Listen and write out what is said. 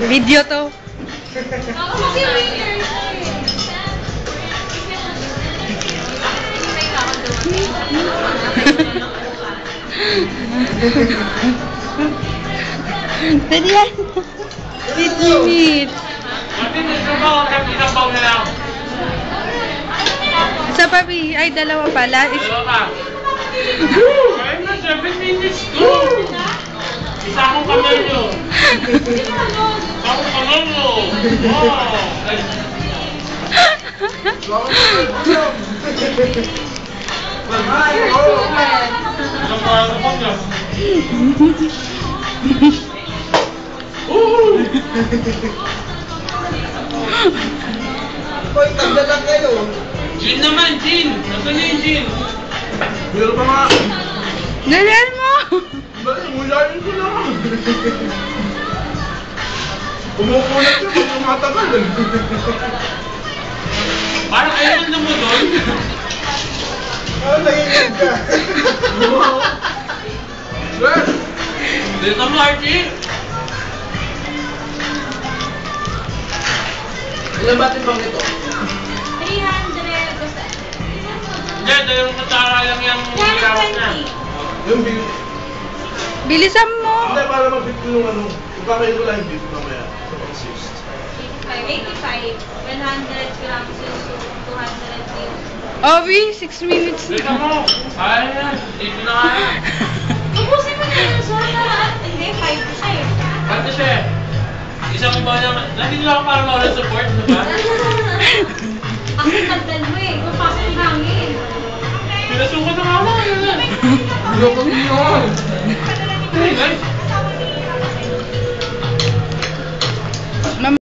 Video to. Pwede yan. Limit. Isa pa, B. Ay, dalawa pala. Kaya na, 7 minutes to. Isa akong kamelyo. Isa akong kamelyo. Hoy, tanda lang kayo. Gin naman, gin. Nasaan na yung gin? Meron pa nga. Dalian mo! Bakit? Mulayin ko lang. Kumukulat siya pag tumatagal. Parang ayaw na mo doon. Ah, nangingin ka. Sir! Dito mo, Archie. Ilan ba timbang ito? 300 basta. Hindi, dalawang katara lang yung nilawak na. Yung bill. Bilisan mo! Hindi, para mag-fit ko yung ano. Ipakain ko lang yung bill mamaya. Sa pang-assist. 85, 100 grams yung 200 grams. Obi, 6 minutes Dito na. mo. Kaya na. Dito na kaya. Ubusin mo na yun, sir. Hindi, 5 siya eh. Ba't na siya eh? Isang iba lang. Nandito lang ako para mawala support, diba? Ako tagdal mo eh. Mapasok yung hangin. Pinasukan na nga ako. Loko niyo!